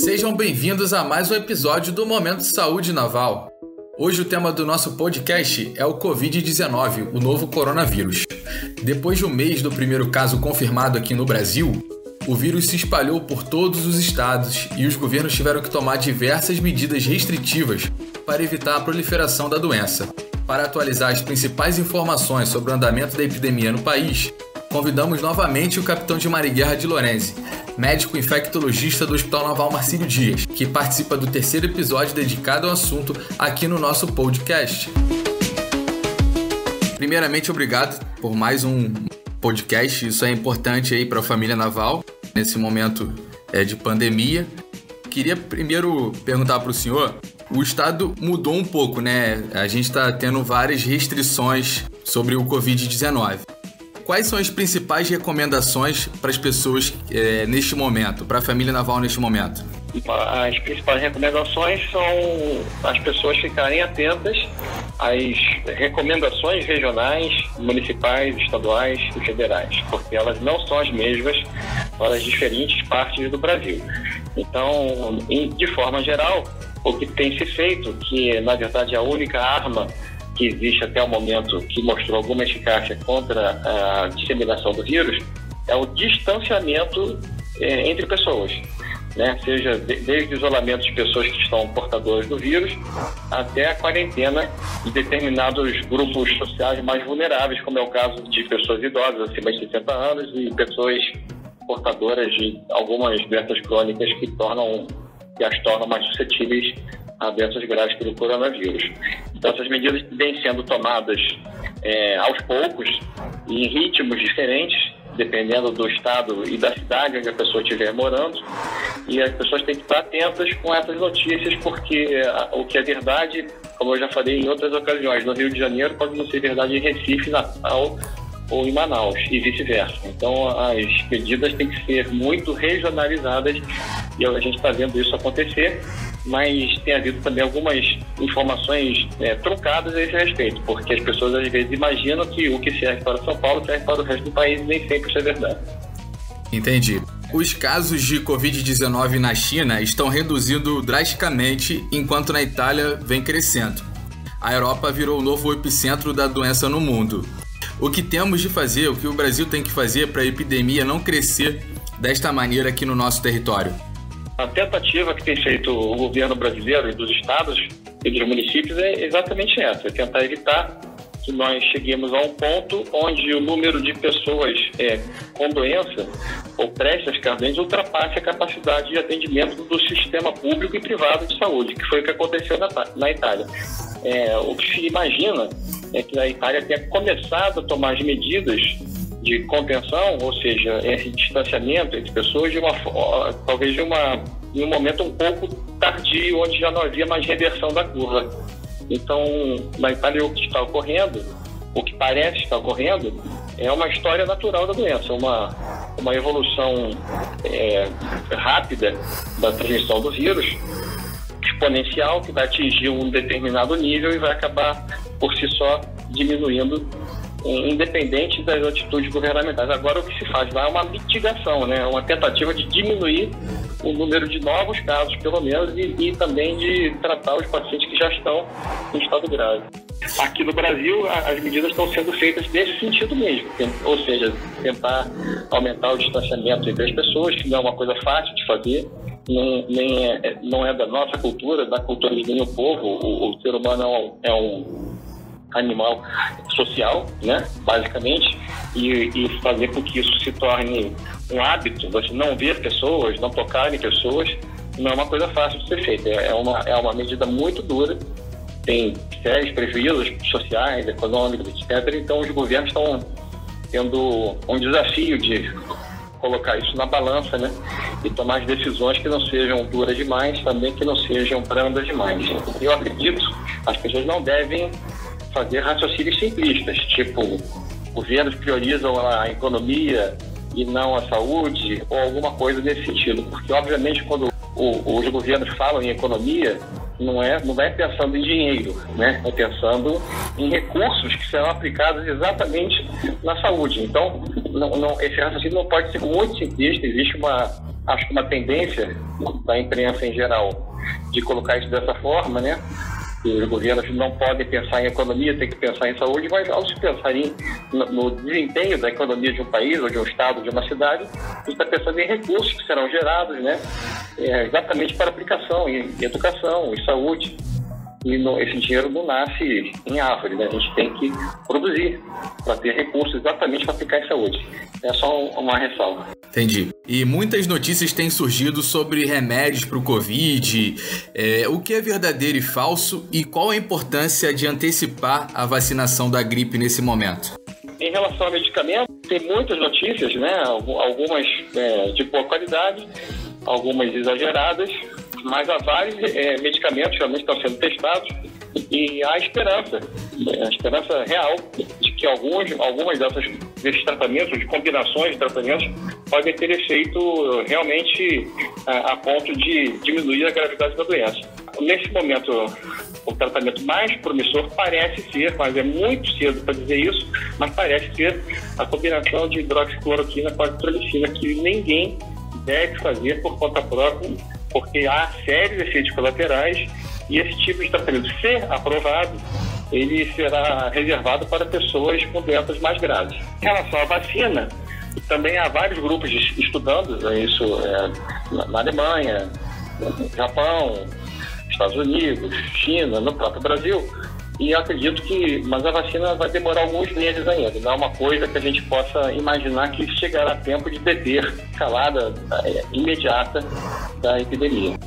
Sejam bem-vindos a mais um episódio do Momento Saúde Naval. Hoje o tema do nosso podcast é o Covid-19, o novo coronavírus. Depois de um mês do primeiro caso confirmado aqui no Brasil, o vírus se espalhou por todos os estados e os governos tiveram que tomar diversas medidas restritivas para evitar a proliferação da doença. Para atualizar as principais informações sobre o andamento da epidemia no país, convidamos novamente o capitão de Marinha de Lorenzi, médico infectologista do Hospital Naval Marcílio Dias, que participa do terceiro episódio dedicado ao assunto aqui no nosso podcast. Primeiramente, obrigado por mais um podcast. Isso é importante aí para a família naval, nesse momento de pandemia. Queria primeiro perguntar para o senhor, o estado mudou um pouco, né? A gente está tendo várias restrições sobre o Covid-19. Quais são as principais recomendações para as pessoas neste momento, para a família naval neste momento? As principais recomendações são as pessoas ficarem atentas às recomendações regionais, municipais, estaduais e federais, porque elas não são as mesmas para as diferentes partes do Brasil. Então, de forma geral, o que tem se feito, que na verdade é a única arma que existe até o momento que mostrou alguma eficácia contra a disseminação do vírus, é o distanciamento entre pessoas, né? Seja desde o isolamento de pessoas que estão portadoras do vírus até a quarentena de determinados grupos sociais mais vulneráveis, como é o caso de pessoas idosas acima de 60 anos e pessoas portadoras de algumas doenças crônicas que as tornam mais suscetíveis a doenças graves pelo coronavírus. Então, essas medidas vêm sendo tomadas aos poucos e em ritmos diferentes, dependendo do estado e da cidade onde a pessoa estiver morando. E as pessoas têm que estar atentas com essas notícias, porque o que é verdade, como eu já falei em outras ocasiões, no Rio de Janeiro pode não ser verdade em Recife, Natal ou em Manaus, e vice-versa. Então, as medidas têm que ser muito regionalizadas e a gente está vendo isso acontecer, mas tem havido também algumas informações truncadas a esse respeito, porque as pessoas às vezes imaginam que o que serve para São Paulo serve para o resto do país e nem sempre isso é verdade. Entendi. Os casos de Covid-19 na China estão reduzindo drasticamente, enquanto na Itália vem crescendo. A Europa virou o novo epicentro da doença no mundo. O que temos de fazer, o que o Brasil tem que fazer para a epidemia não crescer desta maneira aqui no nosso território? A tentativa que tem feito o governo brasileiro e dos estados e dos municípios é exatamente essa, é tentar evitar que nós cheguemos a um ponto onde o número de pessoas com doença ou prestes a ficar doentes ultrapasse a capacidade de atendimento do sistema público e privado de saúde, que foi o que aconteceu na Itália. O que se imagina é que a Itália tenha começado a tomar as medidas de contenção, ou seja, esse distanciamento entre pessoas, talvez em um momento um pouco tardio, onde já não havia mais reversão da curva. Então, na Itália, o que está ocorrendo, o que parece estar ocorrendo, é uma história natural da doença, uma evolução rápida da transmissão do vírus, exponencial, que vai atingir um determinado nível e vai acabar, por si só, diminuindo, independente das atitudes governamentais. Agora, o que se faz lá é uma mitigação, né? Uma tentativa de diminuir o número de novos casos, pelo menos, e também de tratar os pacientes que já estão em estado grave. Aqui no Brasil, as medidas estão sendo feitas nesse sentido mesmo, ou seja, tentar aumentar o distanciamento entre as pessoas, que não é uma coisa fácil de fazer, não é da nossa cultura, da cultura de nenhum povo. O ser humano é um animal social, né, basicamente, e fazer com que isso se torne um hábito, você não ver pessoas, não tocar em pessoas, não é uma coisa fácil de ser feita, é uma medida muito dura, tem sérios prejuízos sociais, econômicos, etc. Então os governos estão tendo um desafio de colocar isso na balança, né, e tomar as decisões que não sejam duras demais, também que não sejam brandas demais. Eu acredito, as pessoas não devem fazer raciocínios simplistas, tipo, governos priorizam a economia e não a saúde, ou alguma coisa nesse sentido, porque obviamente quando os governos falam em economia, não é pensando em dinheiro, né? É pensando em recursos que serão aplicados exatamente na saúde. Então, esse raciocínio não pode ser muito simplista, existe acho que uma tendência da imprensa em geral de colocar isso dessa forma, né? Os governos não podem pensar em economia, tem que pensar em saúde, mas ao se pensar no desempenho da economia de um país, ou de um estado, de uma cidade, você está pensando em recursos que serão gerados, né? Exatamente para aplicação em educação, em saúde. E esse dinheiro não nasce em árvore, né? A gente tem que produzir para ter recursos exatamente para aplicar em saúde. É só uma ressalva. Entendi. E muitas notícias têm surgido sobre remédios para o Covid. O que é verdadeiro e falso e qual a importância de antecipar a vacinação da gripe nesse momento? Em relação ao medicamento, tem muitas notícias, né? Algumas de boa qualidade, algumas exageradas, mas há vários medicamentos que realmente estão sendo testados e há esperança real de que algumas desses tratamentos, de combinações de tratamentos, podem ter efeito realmente a ponto de diminuir a gravidade da doença. Nesse momento, o tratamento mais promissor parece ser, mas é muito cedo para dizer isso, mas parece ser a combinação de hidroxicloroquina com azitromicina, que ninguém deve fazer por conta própria, porque há sérios efeitos colaterais e esse tipo de tratamento, se aprovado, ele será reservado para pessoas com doenças mais graves. Em relação à vacina, também há vários grupos estudando isso na Alemanha, no Japão, Estados Unidos, China, no próprio Brasil, e eu acredito mas a vacina vai demorar alguns meses ainda, não é uma coisa que a gente possa imaginar que chegará a tempo de deter a escalada imediata da epidemia.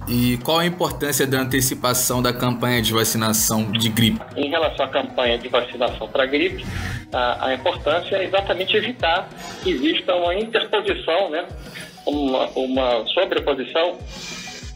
E qual a importância da antecipação da campanha de vacinação de gripe? Em relação à campanha de vacinação para a gripe, a importância é exatamente evitar que exista uma interposição, né, uma sobreposição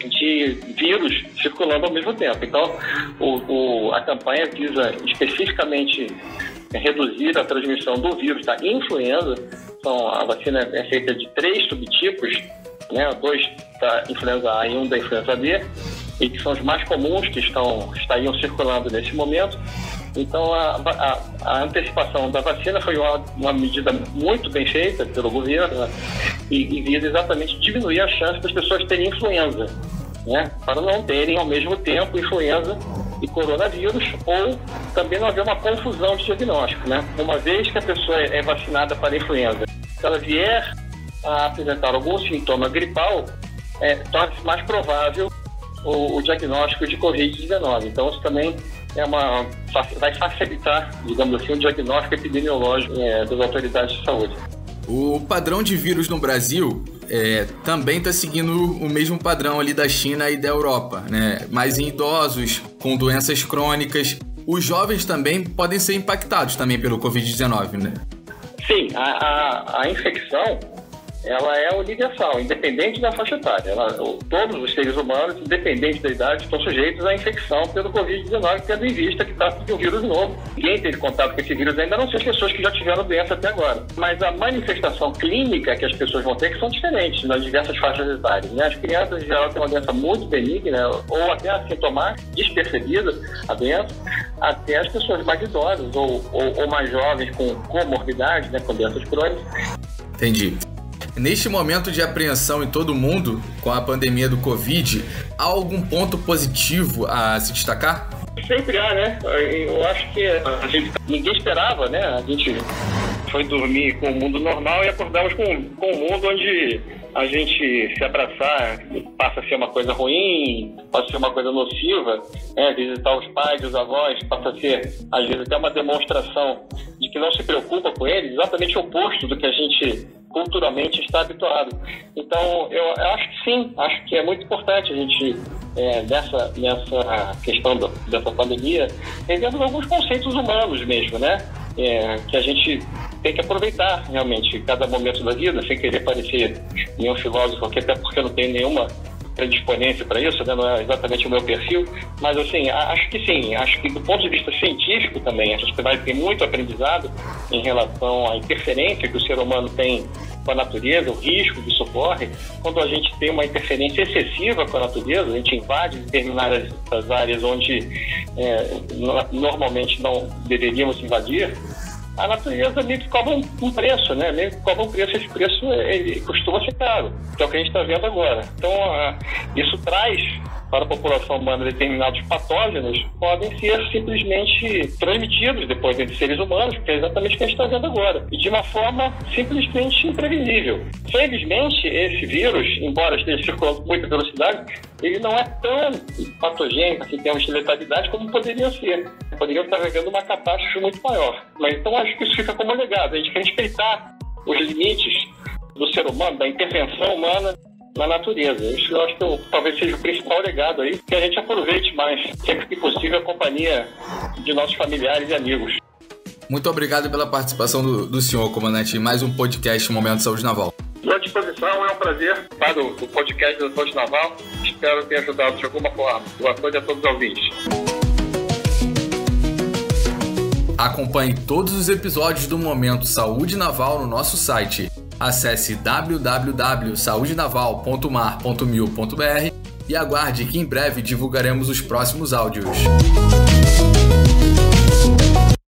de vírus circulando ao mesmo tempo. Então, a campanha visa especificamente reduzir a transmissão do vírus da influenza. Então, a vacina é feita de 3 subtipos, né, 2 da influenza A e 1 da influenza B, e que são os mais comuns que estariam circulando nesse momento. Então, a antecipação da vacina foi uma medida muito bem feita pelo governo, né, e visa exatamente diminuir a chance das pessoas terem influenza, né, para não terem ao mesmo tempo influenza e coronavírus, ou também não haver uma confusão de diagnóstico, né? Uma vez que a pessoa é vacinada para influenza, se ela vier a apresentar algum sintoma gripal, torna-se mais provável o diagnóstico de Covid-19. Então, isso também vai facilitar, digamos assim, o diagnóstico epidemiológico das autoridades de saúde. O padrão de vírus no Brasil também está seguindo o mesmo padrão ali da China e da Europa, né? Mas em idosos, com doenças crônicas. Os jovens também podem ser impactados também pelo Covid-19, né? Sim, a infecção, ela é universal, independente da faixa etária. Todos os seres humanos, independente da idade, estão sujeitos à infecção pelo Covid-19, tendo em vista que trata de um vírus novo. Ninguém teve contato com esse vírus ainda, a não ser as pessoas que já tiveram doença até agora. Mas a manifestação clínica que as pessoas vão ter que são diferentes nas diversas faixas etárias, né? As crianças, em geral, têm uma doença muito benigna, ou até assintomática, despercebida, a doença, até as pessoas mais idosas ou mais jovens com comorbidades, né, com doenças crônicas. Entendi. Neste momento de apreensão em todo o mundo, com a pandemia do Covid, há algum ponto positivo a se destacar? Sempre há, né? Eu acho que ninguém esperava, né? A gente foi dormir com o mundo normal e acordamos com um mundo onde a gente se abraçar passa a ser uma coisa ruim, passa a ser uma coisa nociva, né? Visitar os pais, os avós, passa a ser, às vezes, até uma demonstração de que não se preocupa com eles, exatamente o oposto do que a gente culturalmente está habituado. Então, eu acho que sim, acho que é muito importante a gente, nessa questão dessa pandemia, revemos alguns conceitos humanos mesmo, né? Que a gente tem que aproveitar realmente cada momento da vida, sem querer parecer nenhum filósofo aqui, até porque eu não tenho nenhuma predisponência para isso, né? Não é exatamente o meu perfil, mas assim, acho que sim, acho que do ponto de vista científico também, a gente vai ter muito aprendizado em relação à interferência que o ser humano tem com a natureza, o risco que isso ocorre. Quando a gente tem uma interferência excessiva com a natureza, a gente invade determinadas áreas onde normalmente não deveríamos invadir, a natureza meio que cobra um preço, né? Meio que cobra um preço, esse preço ele costuma ser caro, que é o que a gente está vendo agora. Então, isso traz para a população humana determinados patógenos que podem ser simplesmente transmitidos depois entre seres humanos, que é exatamente o que a gente está vendo agora, e de uma forma simplesmente imprevisível. Felizmente, esse vírus, embora esteja circulando com muita velocidade, ele não é tão patogênico em termos de letalidade como poderia ser. Poderia estar vivendo uma catástrofe muito maior. Mas então acho que isso fica como legado, a gente quer respeitar os limites do ser humano, da intervenção humana na natureza. Isso eu acho que talvez seja o principal legado aí, que a gente aproveite mais, sempre que possível, a companhia de nossos familiares e amigos. Muito obrigado pela participação do senhor, comandante, em mais um podcast Momento Saúde Naval. Estou à disposição, é um prazer estar no podcast do Saúde Naval. Espero ter ajudado de alguma forma. Boa noite a todos os ouvintes. Acompanhe todos os episódios do Momento Saúde Naval no nosso site. Acesse www.saudenaval.mar.mil.br e aguarde que em breve divulgaremos os próximos áudios.